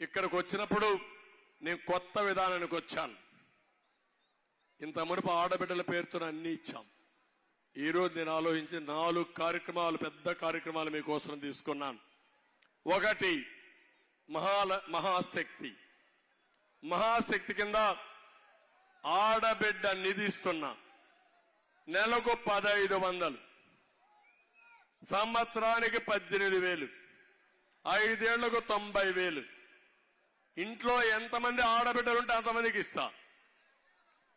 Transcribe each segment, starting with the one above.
ఇక్కడికి వచ్చినప్పుడు నేను కొత్త విధానానికి వచ్చాను. ఇంత మునుపు ఆడబిడ్డల పేరుతో అన్ని ఇచ్చాం. ఈరోజు నేను ఆలోచించి 4 కార్యక్రమాలు, పెద్ద కార్యక్రమాలు మీకోసం తీసుకున్నాను. ఒకటి మహాశక్తి. మహాశక్తి కింద ఆడబిడ్డ నిధి ఇస్తున్నా. నెలకు 1500, సంవత్సరానికి 18,000, 5 ఏళ్లకు 90,000. ఇంట్లో ఎంతమంది ఆడబిడ్డలుంటే అంతమందికి ఇస్తా.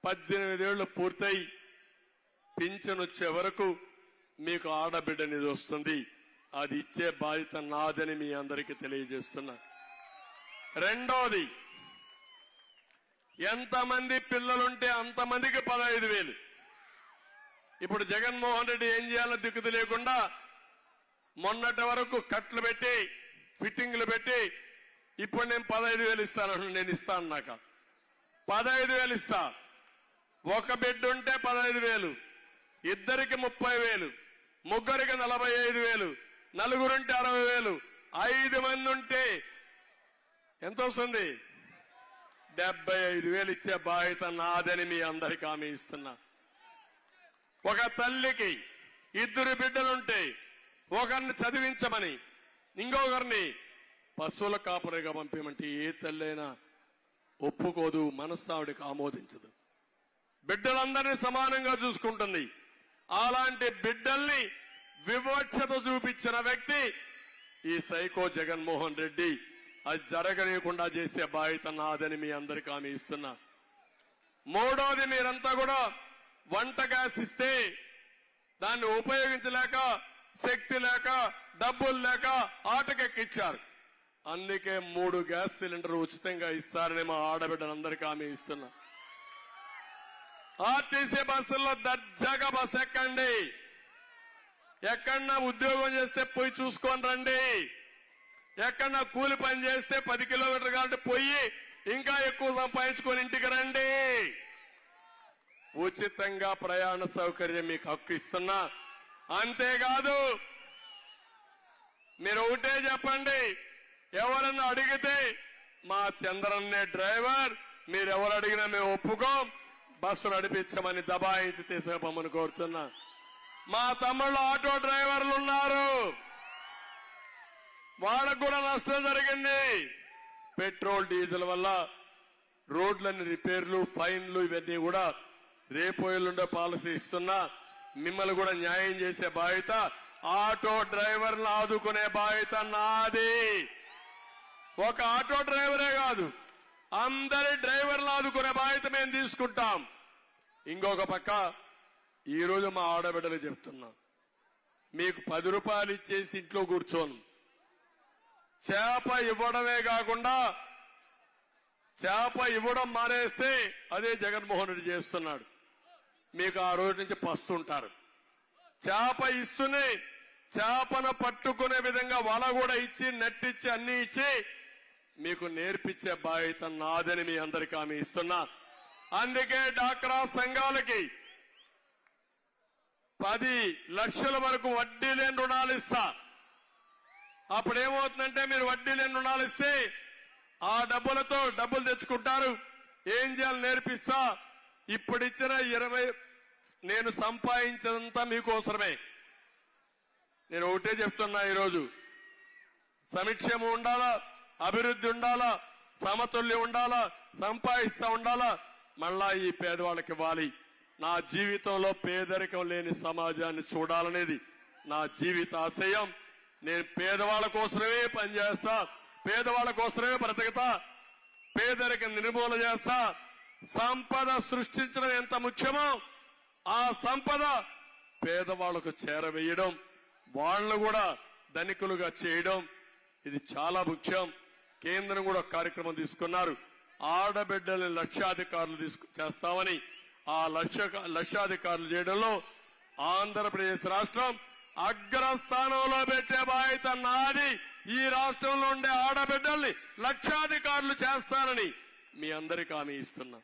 18 ఏళ్లు పూర్తయి పింఛను వచ్చే వరకు మీకు ఆడబిడ్డ నిధి వస్తుంది. అది ఇచ్చే బాధ్యత నాదని మీ అందరికీ తెలియజేస్తున్నా. రెండోది, ఎంతమంది పిల్లలుంటే అంతమందికి 15,000. ఇప్పుడు జగన్మోహన్ రెడ్డి ఏం చేయాలో దిక్కు తెలియకుండా మొన్నటి వరకు కట్లు పెట్టి, ఫిట్టింగ్లు పెట్టి, ఇప్పుడు నేను 15,000 ఇస్తాను. నేను ఇస్తాను, నాకు 15,000 ఇస్తా. ఒక బిడ్డ ఉంటే 15,000, ఇద్దరికి 30,000, ముగ్గురికి 45,000, నలుగురుంటే 60,000, 5 మంది ఉంటే ఎంత వస్తుంది? 75,000 ఇచ్చే బాధ్యత నాదని మీ అందరికీ హామీ ఇస్తున్నా. ఒక తల్లికి 2 బిడ్డలుంటే ఒకరిని చదివించమని, ఇంకొకరిని పశువుల కాపరిగా పంపించమంటే ఏ తల్లైనా ఒప్పుకోదు, మనస్సావిడికి ఆమోదించదు. బిడ్డలందరినీ సమానంగా చూసుకుంటుంది. అలాంటి బిడ్డల్ని వివక్షత చూపించిన వ్యక్తి ఈ సైకో జగన్మోహన్ రెడ్డి. అది జరగనీయకుండా చేసే బాధ్యత నాదని మీ అందరికీ హామీ ఇస్తున్నా. మూడోది, మీరంతా కూడా వంట గ్యాస్ ఇస్తే దాన్ని ఉపయోగించలేక, శక్తి లేక, డబ్బులు లేక ఆటకెక్కిచ్చారు. అందుకే 3 గ్యాస్ సిలిండర్ ఉచితంగా ఇస్తారని మా ఆడబిడ్డలందరికీ హామీ ఇస్తున్నా. ఆర్టీసీ బస్సుల్లో దర్జాగా బస్ ఎక్కండి. ఎక్కడన్నా ఉద్యోగం చేస్తే పోయి చూసుకొని రండి. ఎక్కడన్నా కూలి పని చేస్తే 10 కిలోమీటర్లు కాబట్టి పోయి ఇంకా ఎక్కువ సంపాదించుకొని ఇంటికి రండి. ఉచితంగా ప్రయాణ సౌకర్యం మీకు హక్కు ఇస్తున్నా. అంతేకాదు, మీరు ఒకటే చెప్పండి, ఎవరన్నా అడిగితే మా చంద్రన్నే డ్రైవర్, మీరెవరు అడిగినా మేము ఒప్పుకోం, బస్సు నడిపించమని దబాయించి తీసుకుపోమని కోరుతున్నా. మా తమ్ముళ్ళు ఆటో డ్రైవర్లు ఉన్నారు, వాళ్ళకు కూడా నష్టం జరిగింది. పెట్రోల్ డీజిల్ వల్ల రోడ్లన్నీ రిపేర్లు, ఫైన్లు ఇవన్నీ కూడా రేపు ఎల్లుండే పాలసీ ఇస్తున్నా. మిమ్మల్ని కూడా న్యాయం చేసే బాధ్యత, ఆటో డ్రైవర్లు ఆదుకునే బాధ్యత నాది. ఒక ఆటో డ్రైవరే కాదు, అందరి డ్రైవర్లు ఆదుకునే బాధ్యత మేము తీసుకుంటాం. ఇంకొక పక్క ఈరోజు మా ఆడబిడ్డలు చెప్తున్నా, మీకు 10 రూపాయలు ఇచ్చేసి ఇంట్లో కూర్చోను. చేప ఇవ్వడమే కాకుండా చేప ఇవ్వడం మానేస్తే అదే జగన్మోహన్ రెడ్డి చేస్తున్నాడు. మీకు ఆ రోజు నుంచి పస్తుంటారు. చేప ఇస్తూనే చేపను పట్టుకునే విధంగా వల కూడా ఇచ్చి, నెట్టిచ్చి, అన్ని ఇచ్చి మీకు నేర్పించే బాధ్యత నాదని మీ అందరికీ హామీ ఇస్తున్నా. అందుకే డాక్రా సంఘాలకి 10 లక్షల వరకు వడ్డీ లేని రుణాలు ఇస్తా. అప్పుడేమవుతుందంటే, మీరు వడ్డీ లేని రుణాలు ఇస్తే ఆ డబ్బులతో డబ్బులు తెచ్చుకుంటారు. ఏం చేయాలి నేర్పిస్తా. ఇప్పుడిచ్చిన 20 నేను సంపాదించినంతా మీకోసమే. నేను ఒకటే చెప్తున్నా, ఈరోజు సమిక్షేమం ఉండాలా, అభివృద్ధి ఉండాలా, సమతుల్యం ఉండాలా, సంపాదిస్తా ఉండాలా, మళ్ళా ఈ పేదవాళ్ళకి ఇవ్వాలి. నా జీవితంలో పేదరికం లేని సమాజాన్ని చూడాలనేది నా జీవిత ఆశయం. నేను పేదవాళ్ళ కోసమే పనిచేస్తా, పేదవాళ్ళ కోసమే బ్రతుకుతా, పేదరికం నిర్మూలన చేస్తా. సంపద సృష్టించడం ఎంత ముఖ్యమో ఆ సంపద పేదవాళ్లకు చేరవేయడం, వాళ్లను కూడా ధనికులుగా చేయడం, ఇది చాలా ముఖ్యం. కేంద్రం కూడా కార్యక్రమం తీసుకున్నారు. ఆడబిడ్డల్ని లక్షాధికారులు చేస్తామని. ఆ లక్షాధికారులు చేయడంలో ఆంధ్రప్రదేశ్ రాష్ట్రం అగ్రస్థానంలో పెట్టే బాధ్యత నాది. ఈ రాష్ట్రంలో ఉండే ఆడబిడ్డల్ని లక్షాధికారులు చేస్తానని మీ అందరికీ హామీ ఇస్తున్నా.